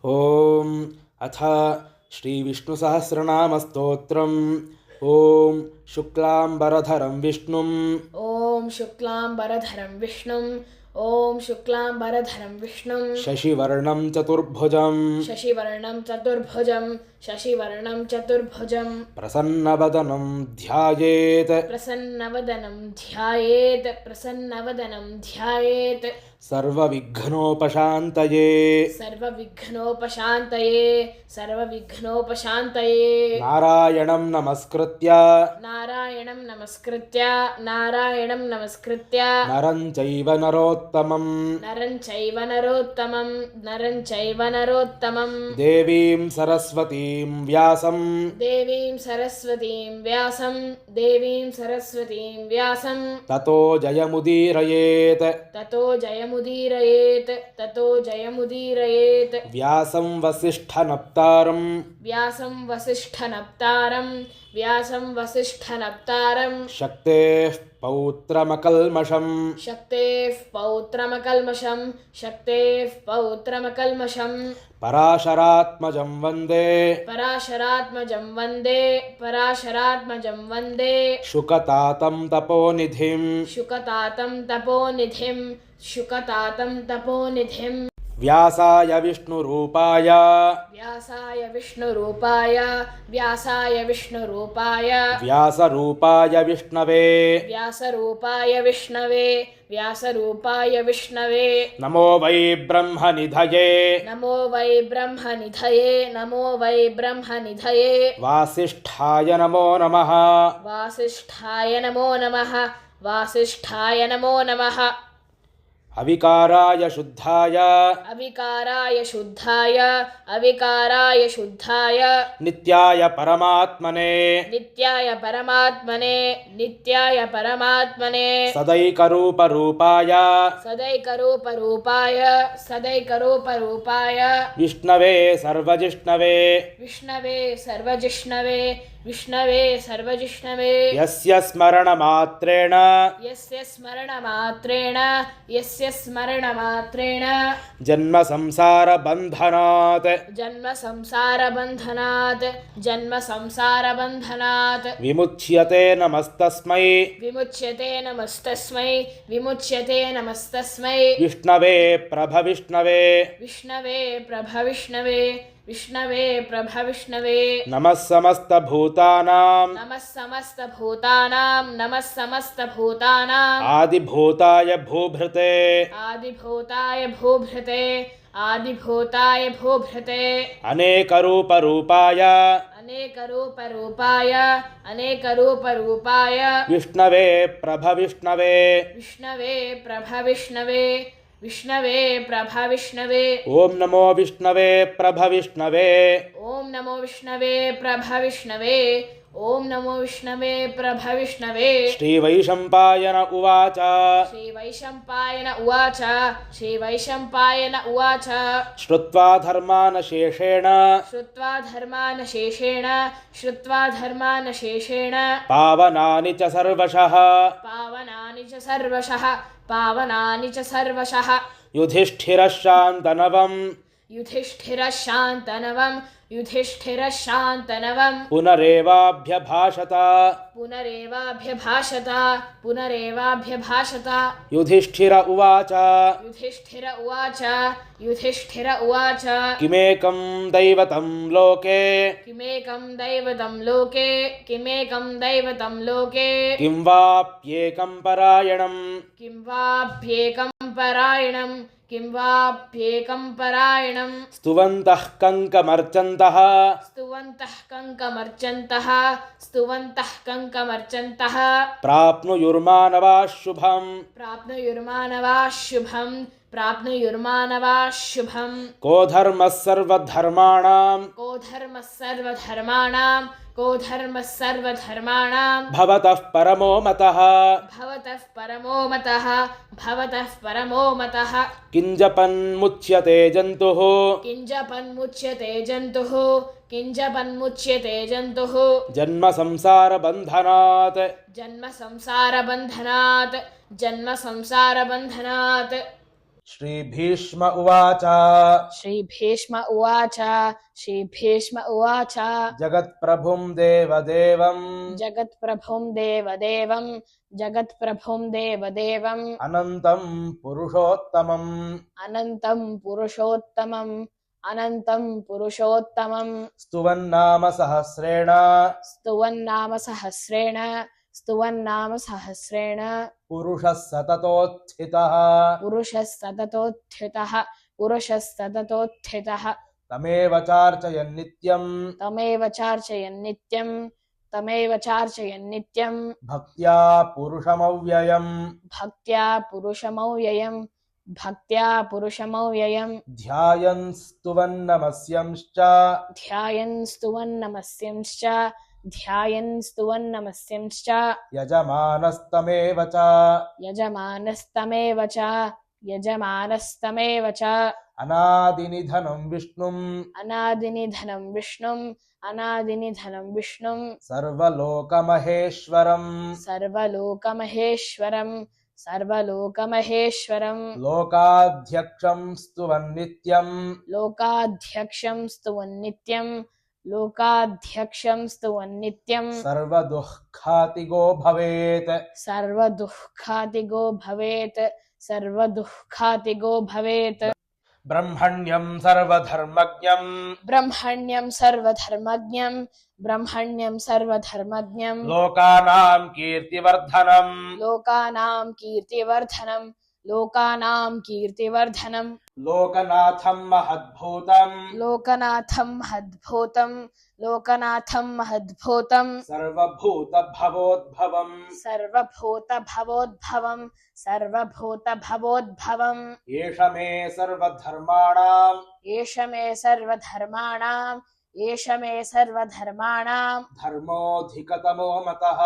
ओम अथ श्रीविष्णुसहस्रनामस्तोत्रम्। ओम शुक्लांबरधरं विष्णुं ओम शुक्लांबरधरं विष्णुं शशिवर्णं चतुर्भुजं प्रसन्नवदनं ध्यायेत् सर्वविघ्नोपशान्तये नारायणं नमस्कृत्य नरं चैव नरोत्तमं देवीं सरस्वतीं व्यासं ततो जयमुदीरयेत् व्यासं वसिष्ठनप्तारं शक्तेः पौत्रमकल्मषं पराशरात्मजं वन्दे शुकतातं तपोनिधिं व्यासाय विष्णुरूपाय व्यासरूपाय विष्णवे नमो वै ब्रह्मनिधये वासिष्ठाय नमो नमः अविकाराय शुद्धाय नित्याय परमात्मने सदैकरूपरूपाय विष्णवे सर्वजिष्णवे यस्य स्मरणमात्रेण जन्म संसारबन्धनात् विमुच्यते नमस्तस्मै विष्णवे प्रभविष्णवे नमः समस्तभूतानां आदिभूताय भूभृते अनेकरूपरूपाय विष्णवे प्रभविष्णवे ओम नमो विष्णवे प्रभविष्णवे श्रीवैशम्पायन उवाच श्रुत्वा धर्मान् शेषेण पावनानि च सर्वशः युधिष्ठिरः शान्तनवं पुनरेवाभ्यभाषत युधिष्ठिर उवाच किमेकं दैवतं लोके किं वाप्येकं परायणं स्तुवन्तः कङ्कमर्चन्तः प्राप्नुयुर्मानवाः शुभम् को धर्मः सर्वधर्माणां भवतः परमो मतः किञ्जपन्मुच्यते जन्तुः जन्म संसारबन्धनात् श्रीभीष्म उवाच श्रीभीष्म उवाच श्रीभीष्म उवाच जगत्प्रभुं देवदेवं जगत्प्रभुं देवदेवं जगत्प्रभुं देवदेवम् अनन्तं पुरुषोत्तमम् अनन्तं पुरुषोत्तमम् अनन्तं पुरुषोत्तमम् स्तुवन्नाम सहस्रेण स्तुवन्नाम सहस्रेण स्तुवन्नाम सहस्रेण पुरुषः सततोत्थितः पुरुषः सततोत्थितः पुरुषः सततोत्थितः तमेव चार्चयन् नित्यं तमेव चार्चयन् नित्यं तमेव चार्चयन् नित्यं भक्त्या पुरुषमव्ययम् भक्त्या पुरुषमव्ययम् भक्त्या पुरुषमव्ययम् ध्यायन् स्तुवन्नमस्यंश्च ध्यायन् स्तुवन्नमस्यंश्च ध्यायन् स्तुवन्नमस्यंश्च यजमानस्तमेव च यजमानस्तमेव च यजमानस्तमेव च अनादिनिधनं विष्णुम् अनादिनिधनं विष्णुम् अनादिनिधनं विष्णुम् सर्वलोकमहेश्वरम् सर्वलोकमहेश्वरम् सर्वलोकमहेश्वरम् लोकाध्यक्षं स्तुवन्नित्यम् लोकाध्यक्षं स्तुवन्नित्यम् लोकाध्यक्षं स्तुवन्नित्यम् सर्वदुःखातिगो भवेत् सर्वदुःखातिगो भवेत् सर्वदुःखातिगो भवेत् ब्रह्मण्यं सर्वधर्मज्ञं ब्रह्मण्यं सर्वधर्मज्ञं ब्रह्मण्यं सर्वधर्मज्ञं लोकानां कीर्तिवर्धनम् लोकानां कीर्तिवर्धनं लोकानां कीर्तिवर्धनं लोकनाथं महद्भूतम् लोकनाथं महद्भूतं लोकनाथं महद्भूतं सर्वभूतभवोद्भवम् सर्वभूतभवोद्भवं सर्वभूतभवोद्भवम् एष मे सर्वधर्माणाम् एष मे सर्वधर्माणाम् एष मे सर्वधर्माणां धर्मोऽधिकतमो मतः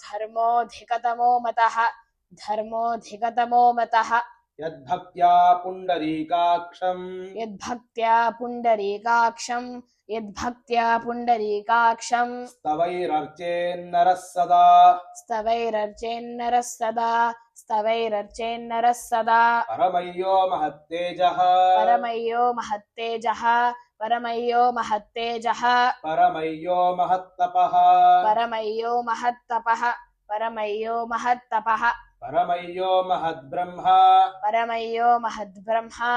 धर्मोऽधिकतमो मतः धर्मोऽधिकतमो मतः यद्भक्त्या पुण्डरीकाक्षम् यद्भक्त्या पुण्डरीकाक्षं यद्भक्त्या पुण्डरीकाक्षं स्तवैरर्चेन्नरः सदा स्तवैरर्चेन्नरः सदा स्तवैरर्चेन्नरः सदा परमय्यो महत्तेजः परमय्यो महत्तेजः परमय्यो महत्तेजः परमय्यो महत्तपः परमय्यो महत्तपः परमय्यो महत्तपः परमय्यो महद्ब्रह्म परमय्यो महद्ब्रह्मा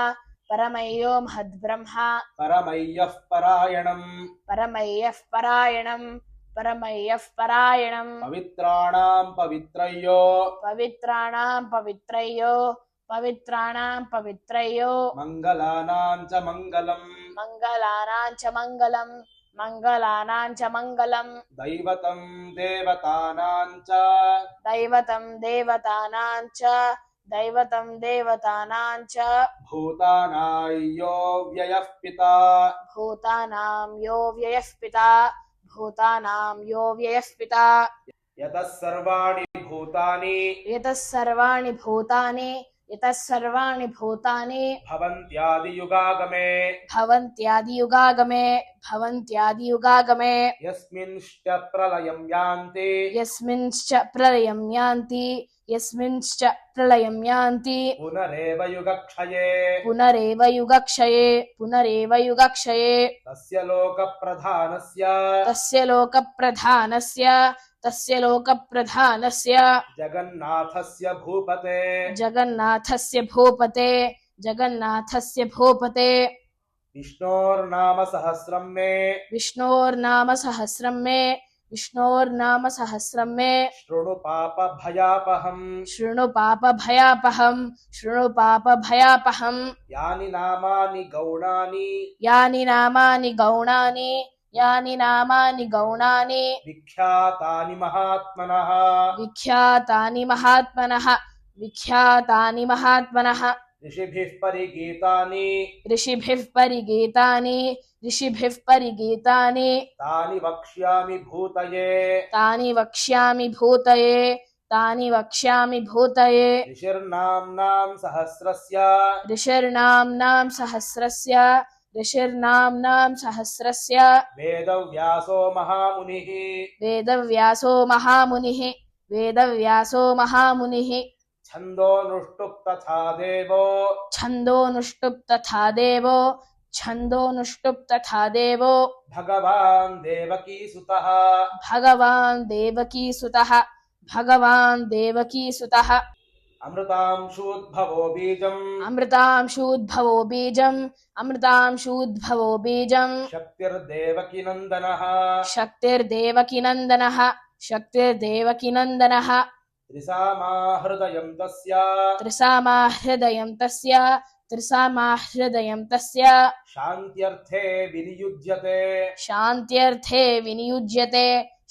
परमय्यो महद्ब्रह्मा परमय्यः परायणम् परमय्यः परायणम् परमय्यः परायणम् पवित्राणां पवित्रयो पवित्राणां पवित्रयो पवित्राणां पवित्रयो मङ्गलानां च मङ्गलम् मङ्गलानां च मङ्गलम् मङ्गलानां च मङ्गलम् दैवतं देवतानां च दैवतं देवतानां च दैवतं देवतानां च भूतानाय्यो व्ययः पिता भूतानां यो व्ययः पिता भूतानां यो व्ययः पिता यतः सर्वाणि भूतानि यतः सर्वाणि भूतानि यतः सर्वाणि भूतानि भवन्त्यादियुगागमे भवन्त्यादियुगागमे भवन्त्यादियुगागमे यस्मिंश्च प्रलयं यान्ति यस्मिंश्च प्रलयं यान्ति यस्मिंश्च प्रलयं यान्ति पुनरेव युगक्षये पुनरेव युगक्षये पुनरेव युगक्षये तस्य लोकप्रधानस्य तस्य लोकप्रधानस्य जगन्नाथस्य भूपते जगन्नाथस्य भूपते विष्णोर्नाम सहस्रं मे विष्णोर्नाम सहस्रं मे शृणु पापभयापहम् शृणु पापभयापहम् यानि नामानि गौणानि यानि नामानि गौणानि विख्यातानि महात्मनः ऋषिभिः परिगीतानि तानि वक्ष्यामि भूतये ऋषिर्नाम्नां सहस्रस्य वेदव्यासो महामुनिः छन्दोनुष्टुप् तथा देवो छन्दोनुष्टुप् तथा देवो छन्दोनुष्टुप् तथा देवो भगवान् देवकीसुतः भगवान् देवकीसुतः भगवान् देवकीसुतः अमृतांशूद्भवो बीजम् अमृतांशूद्भवो बीजम् अमृतांशूद्भवो बीजम् शक्तिर्देवकीनन्दनः शक्तिर्देवकीनन्दनः शक्तिर्देवकीनन्दनः त्रिसामाहृदयम् तस्य त्रिसामाहृदयम् तस्य त्रिसामाहृदयम् तस्य शान्त्यर्थे विनियुज्यते शान्त्यर्थे विनियुज्यते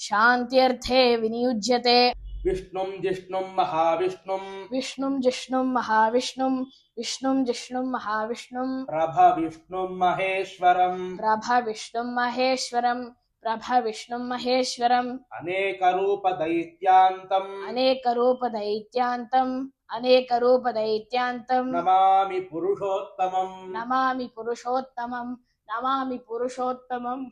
शान्त्यर्थे विनियुज्यते विष्णुम् जिष्णुम् महाविष्णुम् विष्णुं जिष्णुं महाविष्णुं विष्णुं जिष्णुं महाविष्णुं प्रभविष्णुम् महेश्वरम् प्रभविष्णुं महेश्वरं प्रभविष्णुं महेश्वरम् अनेकरूपदैत्यान्तम् अनेकरूपदैत्यान्तम् अनेकरूपदैत्यान्तम् नमामि पुरुषोत्तमम् नमामि पुरुषोत्तमम् नमामि पुरुषोत्तमम्